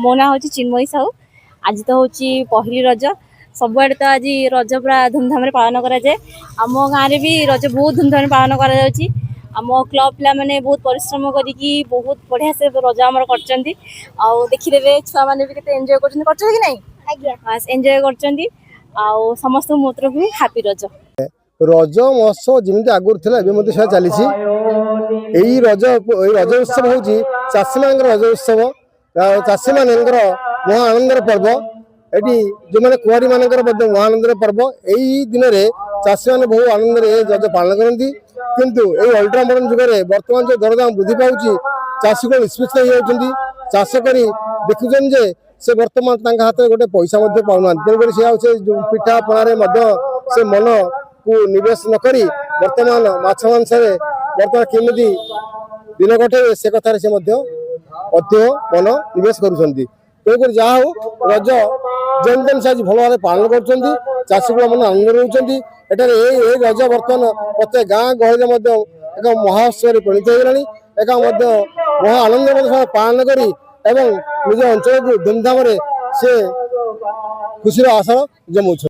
मो ना हूँ चिन्मयी साहू। आज तो हूँ पहली रज सबुआड़े तो आज रज पूरा धूमधाम पालन कराए। आम गाँव में भी रज बहुत धूमधाम पालन कर आम क्लब पिला मैंने बहुत परिश्रम करी बहुत बढ़िया से रज आम कर देखीदे छुआ मैंने भी एंजय कर कि नहीं एंजय कर समस्त मो तरफ हैप्पी रज। रज महोत्सव जमी आगुरी थी चली रज उत्सव हूँ चाषी मान रज उत्सव चाषी मान महा आनंदर पर्व ये जो मैंने कुआरी मान महा आनंदर पर्व यही दिन में चाषी मैंने बहुत आनंद रज पालन करती किंतु ये अल्ट्रा मॉडर्न जुगे बर्तमान जो दरदाम वृद्धि पाऊँ चाषी को निष्पक्ष हो चाष कर देखुन जे से बर्तमान हाथ में गोटे पैसा पाऊना तेणुक से पिठा पणारे से मन को निवेश नक बर्तमान माछ मांस बर्तमान केमी दिन कटे से कथार से मन निवेश कर जहा हो रज जेन जेन से आज भल भाव पालन कर चाषी को मन आनंद रोचे रज बर्तमान प्रत्येक गाँ गहली एक महोत्सव परिणत होगा महा आनंद पालन कर निज अंचल को धूमधाम से खुशी आशा जमाऊ।